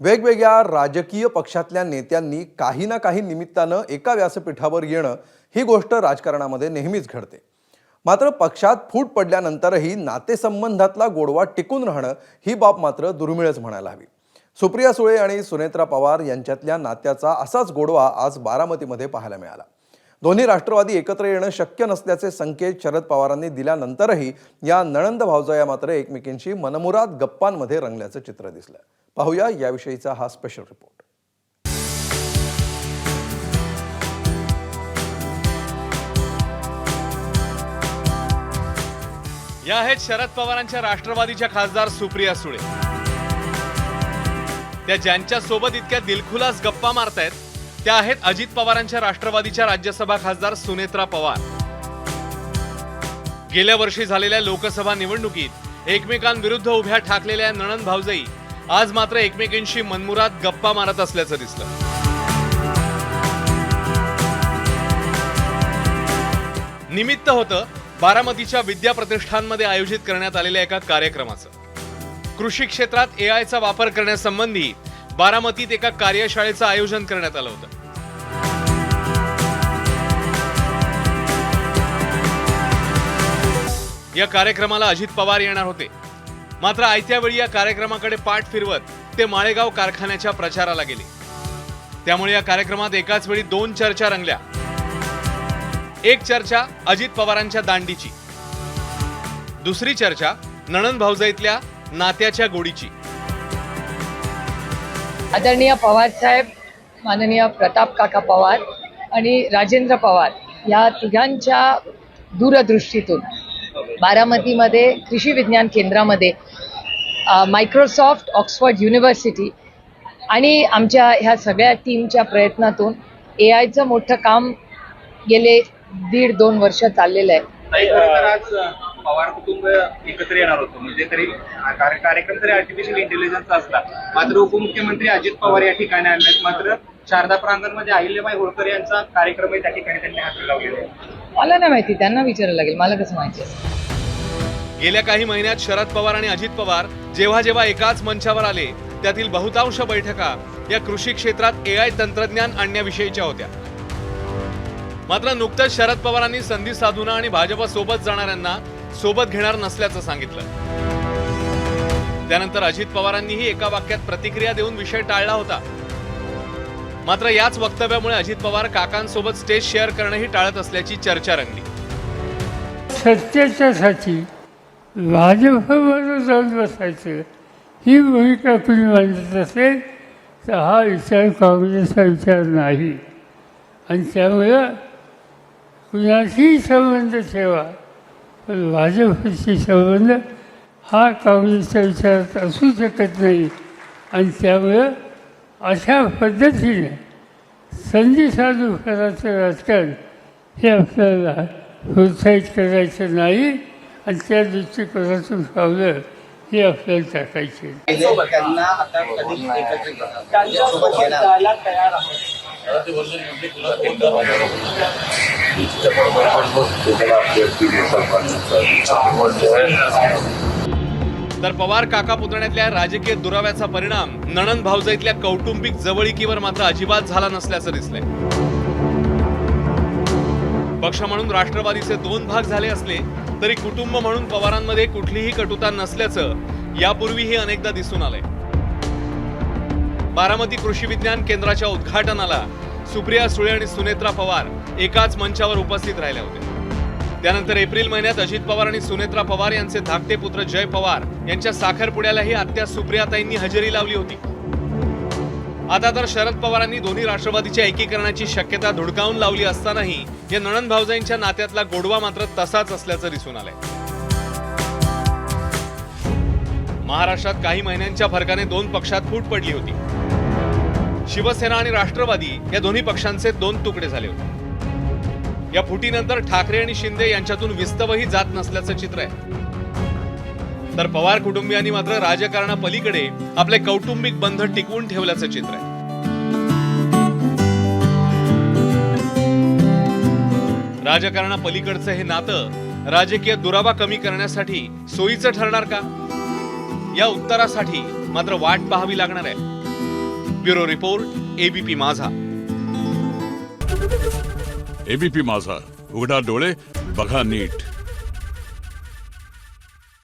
वेगवेगळ्या राजकीय पक्षातल्या नेत्यांनी काही ना काही निमित्तानं एका व्यासपीठावर येणं ही गोष्ट राजकारणामध्ये नेहमीच घडते. मात्र पक्षात फूट पडल्यानंतरही नातेसंबंधातला गोडवा टिकून राहणं ही बाब मात्र दुर्मिळच म्हणायला हवी. सुप्रिया सुळे आणि सुनेत्रा पवार यांच्यातल्या नात्याचा असाच गोडवा आज बारामतीमध्ये पाहायला मिळाला. दोन्ही राष्ट्रवादी एकत्र येणं शक्य नसल्याचे संकेत शरद पवारांनी दिल्यानंतरही या नणंद भावजया मात्र एकमेकींशी मनमुराद गप्पांमध्ये रंगल्याचं चित्र दिसलं. पाहूया याविषयीचा हा स्पेशल रिपोर्ट. या आहेत शरद पवारांच्या राष्ट्रवादीच्या खासदार सुप्रिया सुळे. त्या ज्यांच्या सोबत इतक्या दिलखुलास गप्पा मारतायत त्या आहेत अजित पवारांच्या राष्ट्रवादीच्या राज्यसभा खासदार सुनेत्रा पवार. गेल्या वर्षी झालेल्या लोकसभा निवडणुकीत एकमेकांविरुद्ध उभ्या ठाकलेल्या नणंद भावजाई आज मात्र एकमेकींशी मनमुराद गप्पा मारत असल्याचं दिसलं. निमित्त होतं बारामतीच्या विद्या प्रतिष्ठानमध्ये आयोजित करण्यात आलेल्या एका कार्यक्रमाचं. कृषी क्षेत्रात एआयचा वापर करण्यासंबंधी बारामतीत एका कार्यशाळेचं आयोजन करण्यात आलं होतं. या कार्यक्रमाला अजित पवार येणार होते. मात्र आयत्या वेळी या कार्यक्रमाकडे पाठ फिरवत ते माळेगाव कारखान्याच्या प्रचाराला गेले. त्यामुळे या कार्यक्रमात एकाच वेळी दोन चर्चा रंगल्या. एक चर्चा अजित पवारांच्या दांडीची, दुसरी चर्चा नणंद भावजाईतल्या नात्याच्या गोडीची. आदरणीय पवार साहेब, माननीय प्रताप काका पवार आणि राजेंद्र पवार या तिघांच्या दूरदृष्टीतून बारामतीमध्ये कृषी विज्ञान केंद्रामध्ये मायक्रोसॉफ्ट, ऑक्सफर्ड युनिव्हर्सिटी आणि आमच्या ह्या सगळ्या टीमच्या प्रयत्नातून एआयचं मोठं काम गेले 1.5-2 वर्ष चाललेलं आहे. आज पवार कुटुंब एकत्र येणार होतं, म्हणजे तरी कार्यक्रम तरी आर्टिफिशियल इंटेलिजन्सचा असला, मात्र उपमुख्यमंत्री अजित पवार या ठिकाणी आले. मात्र शारदा प्रांगणमध्ये अहिल्याबाई होळकर यांचा कार्यक्रम आहे, त्या ठिकाणी त्यांनी हात लावलेला आहे. मला नाही माहिती, त्यांना विचारायला लागेल, मला कसं माहिती. गेल्या काही महिन्यात शरद पवार आणि अजित पवार जेव्हा जेव्हा एकाच मंचावर आले त्यातील बहुतांश बैठका या कृषी क्षेत्रात एआय तंत्रज्ञान आणण्याविषयीच्या होत्या. मात्र नुकतंच शरद पवारांनी संधी साधून आणि भाजप सोबत जाणाऱ्यांना सोबत घेणार नसल्याचं सांगितलं. त्यानंतर अजित पवारांनीही एका वाक्यात प्रतिक्रिया देऊन विषय टाळला होता. मात्र याच वक्तव्यामुळे अजित पवार काकांसोबत स्टेज शेअर करणंही टाळत असल्याची चर्चा रंगली. सत्याच्यासाठी भाजपवर जाऊन बसायचं ही भूमिका कुणी मांडत असेल तर हा विचार काँग्रेसचा विचार नाही. आणि त्यामुळं कुणाशीही संबंध ठेवा, पण भाजपशी संबंध हा काँग्रेसच्या विचारात असू शकत नाही. आणि त्यामुळं अशा पद्धतीने संधी साधू करायचं राजकारण हे आपल्याला प्रोत्साहित करायचं नाही. आणि त्या दृष्टिकोनातून पावलं हे आपल्याला टाकायचे. तर पवार काका पुतण्यातल्या राजकीय दुराव्याचा परिणाम नणंद भावजाईतल्या कौटुंबिक जवळीकीवर मात्र अजिबात झाला नसल्याचं दिसलंय. पक्ष म्हणून राष्ट्रवादीचे 2 भाग झाले असले तरी कुटुंब म्हणून पवारांमध्ये कुठलीही कटुता नसल्याचं यापूर्वीही अनेकदा दिसून आलंय. बारामती कृषी विज्ञान केंद्राच्या उद्घाटनाला सुप्रिया सुळे आणि सुनेत्रा पवार एकाच मंचावर उपस्थित राहिल्या होत्या. त्यानंतर एप्रिल महिन्यात अजित पवार आणि सुनेत्रा पवार यांचे धाकटे पुत्र जय पवार यांच्या साखरपुड्यालाही आत्या सुप्रियाताईंनी हजेरी लावली होती. आता तर शरद पवारांनी दोन्ही राष्ट्रवादीच्या एकीकरणाची शक्यता धुडकावून लावली असतानाही या नणंद भावजाईंच्या नात्यातला गोडवा मात्र तसाच असल्याचं दिसून आलंय. महाराष्ट्रात काही महिन्यांच्या फरकाने 2 पक्षात फूट पडली होती. शिवसेना आणि राष्ट्रवादी या दोन्ही पक्षांचे 2 तुकडे झाले होते. या फुटीनंतर ठाकरे आणि शिंदे यांच्यातून विस्तवही जात नसल्याचं चित्र आहे. तर पवार कुटुंबियांनी मात्र राजकारणापलीकडे आपले कौटुंबिक बंध टिकवून ठेवल्याचं चित्र आहे. राजकारणापलीकडचं हे नातं राजकीय दुरावा कमी करण्यासाठी सोयीचं ठरणार का? या उत्तरासाठी मात्र वाट पाहावी लागणार आहे. ब्युरो रिपोर्ट एबीपी माझा. एबीपी माझा, उघडा डोळे बघा नीट.